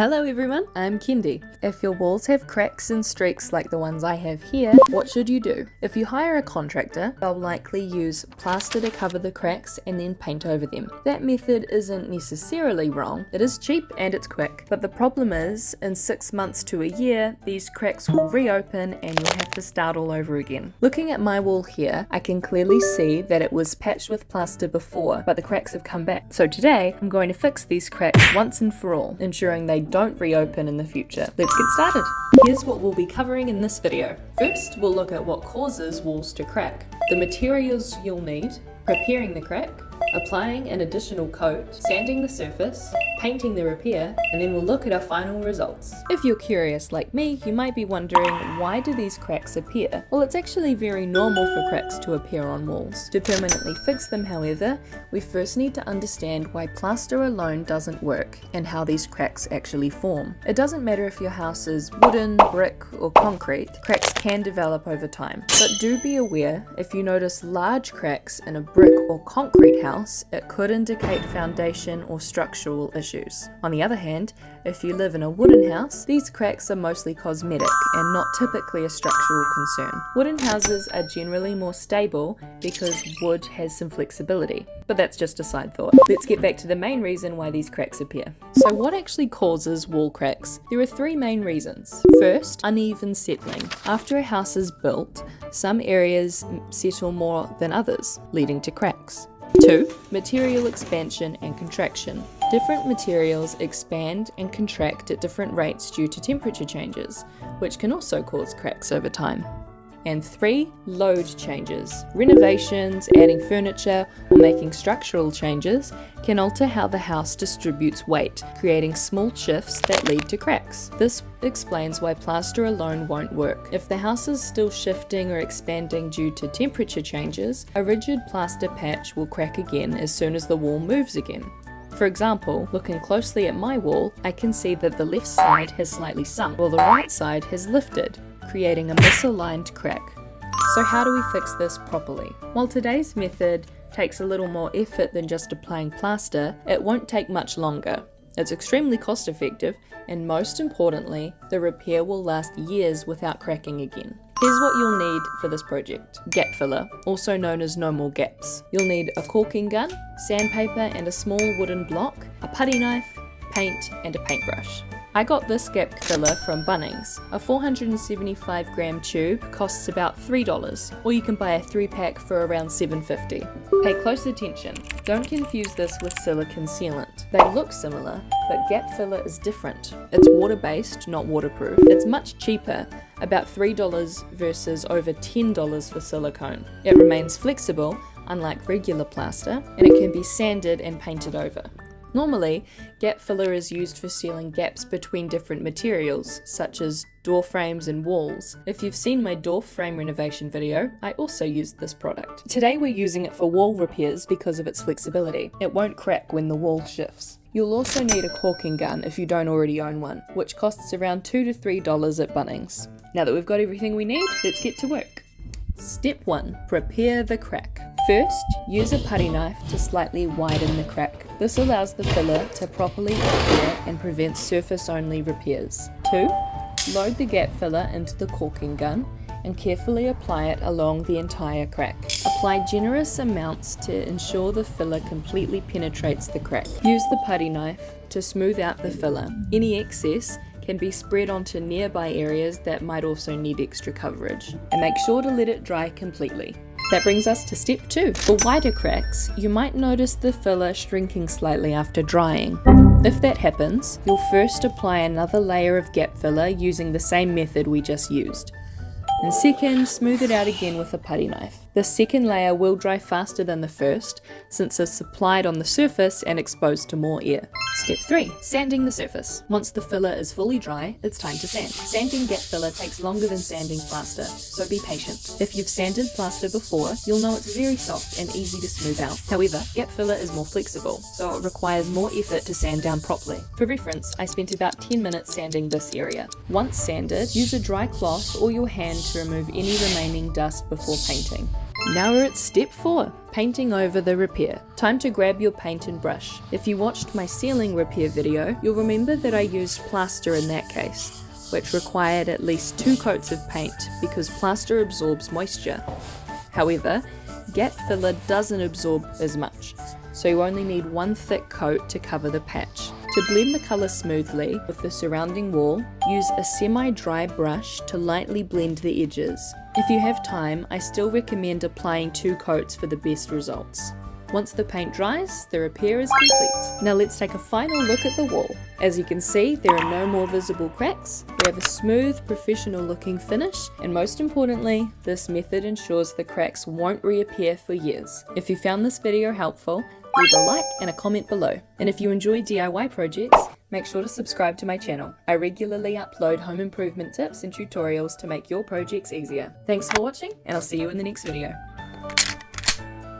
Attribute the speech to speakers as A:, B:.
A: Hello everyone, I'm Kendi. If your walls have cracks and streaks like the ones I have here, what should you do? If you hire a contractor, they'll likely use plaster to cover the cracks and then paint over them. That method isn't necessarily wrong, it is cheap and it's quick, but the problem is, in 6 months to a year, these cracks will reopen and you'll have to start all over again. Looking at my wall here, I can clearly see that it was patched with plaster before, but the cracks have come back. So today, I'm going to fix these cracks once and for all, ensuring they don't reopen in the future. Let's get started. Here's what we'll be covering in this video. First, we'll look at what causes walls to crack, the materials you'll need, preparing the crack, applying an additional coat, sanding the surface, painting the repair, and then we'll look at our final results. If you're curious like me, you might be wondering, why do these cracks appear? Well, it's actually very normal for cracks to appear on walls. To permanently fix them, however, we first need to understand why plaster alone doesn't work and how these cracks actually form. It doesn't matter if your house is wooden, brick, or concrete, cracks can develop over time. But do be aware, if you notice large cracks in a brick or concrete house, it could indicate foundation or structural issues. On the other hand, if you live in a wooden house, these cracks are mostly cosmetic and not typically a structural concern. Wooden houses are generally more stable because wood has some flexibility. But that's just a side thought. Let's get back to the main reason why these cracks appear. So what actually causes wall cracks? There are 3 main reasons. First, uneven settling. After a house is built, some areas settle more than others, leading to cracks. 2. Material expansion and contraction. Different materials expand and contract at different rates due to temperature changes, which can also cause cracks over time. And 3. Load changes. Renovations, adding furniture, or making structural changes can alter how the house distributes weight, creating small shifts that lead to cracks. This explains why plaster alone won't work. If the house is still shifting or expanding due to temperature changes, a rigid plaster patch will crack again as soon as the wall moves again. For example, looking closely at my wall, I can see that the left side has slightly sunk, while the right side has lifted, creating a misaligned crack. So how do we fix this properly? While today's method takes a little more effort than just applying plaster, it won't take much longer. It's extremely cost effective, and most importantly, the repair will last years without cracking again. Here's what you'll need for this project. Gap filler, also known as no more gaps. You'll need a caulking gun, sandpaper and a small wooden block, a putty knife, paint and a paintbrush. I got this gap filler from Bunnings. A 475 gram tube costs about $3, or you can buy a 3-pack for around $7.50. Pay close attention. Don't confuse this with silicone sealant. They look similar, but gap filler is different. It's water-based, not waterproof. It's much cheaper, about $3 versus over $10 for silicone. It remains flexible, unlike regular plaster, and it can be sanded and painted over. Normally, gap filler is used for sealing gaps between different materials, such as door frames and walls. If you've seen my door frame renovation video, I also used this product. Today we're using it for wall repairs because of its flexibility. It won't crack when the wall shifts. You'll also need a caulking gun if you don't already own one, which costs around $2 to $3 at Bunnings. Now that we've got everything we need, let's get to work. Step 1. Prepare the crack. First, use a putty knife to slightly widen the crack. This allows the filler to properly adhere and prevents surface-only repairs. 2. Load the gap filler into the caulking gun and carefully apply it along the entire crack. Apply generous amounts to ensure the filler completely penetrates the crack. Use the putty knife to smooth out the filler. Any excess can be spread onto nearby areas that might also need extra coverage. And make sure to let it dry completely. That brings us to step 2. For wider cracks, you might notice the filler shrinking slightly after drying. If that happens, you'll first apply another layer of gap filler using the same method we just used. And second, smooth it out again with a putty knife. The second layer will dry faster than the first, since it's applied on the surface and exposed to more air. Step 3. Sanding the surface. Once the filler is fully dry, it's time to sand. Sanding gap filler takes longer than sanding plaster, so be patient. If you've sanded plaster before, you'll know it's very soft and easy to smooth out. However, gap filler is more flexible, so it requires more effort to sand down properly. For reference, I spent about 10 minutes sanding this area. Once sanded, use a dry cloth or your hand to remove any remaining dust before painting. Now we're at step 4, painting over the repair. Time to grab your paint and brush. If you watched my ceiling repair video, you'll remember that I used plaster in that case, which required at least 2 coats of paint because plaster absorbs moisture. However, gap filler doesn't absorb as much, so you only need 1 thick coat to cover the patch. To blend the colour smoothly with the surrounding wall, use a semi-dry brush to lightly blend the edges. If you have time, I still recommend applying 2 coats for the best results. Once the paint dries, the repair is complete. Now let's take a final look at the wall. As you can see, there are no more visible cracks. We have a smooth, professional looking finish, and most importantly, this method ensures the cracks won't reappear for years. If you found this video helpful, leave a like and a comment below. And if you enjoy DIY projects, make sure to subscribe to my channel. I regularly upload home improvement tips and tutorials to make your projects easier. Thanks for watching, and I'll see you in the next video.